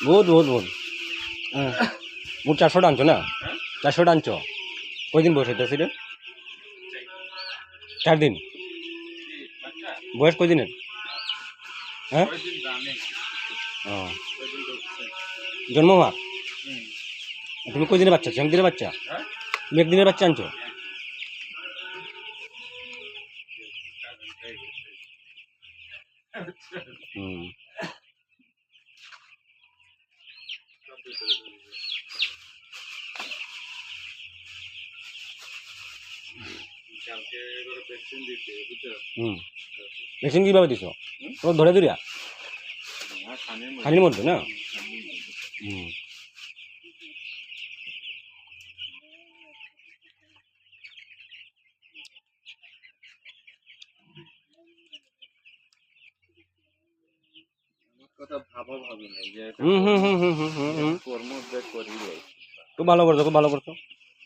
বহুত বহুত বহুত হ্যাঁ মোট 400 আনছো না 400 আনছো কয়দিন বয়স হইতেছে রে 4 দিন বয়স কয়দিনের হ্যাঁ ও জন্ম হওয়া তুমি কয়দিনের বাচ্চা একদিনের বাচ্চা তুমি একদিনের বাচ্চা আনছো হুম হুম ভ্যাকসিন কীভাবে দিছ ও ধরে ধরিয়া খানির মধ্যে না হুম কথা ভাবা ভাবি নাই যে হুম হুম হুম হুম হুম হুম কর্ম করিলে খুব ভালো করছো খুব ভালো করছো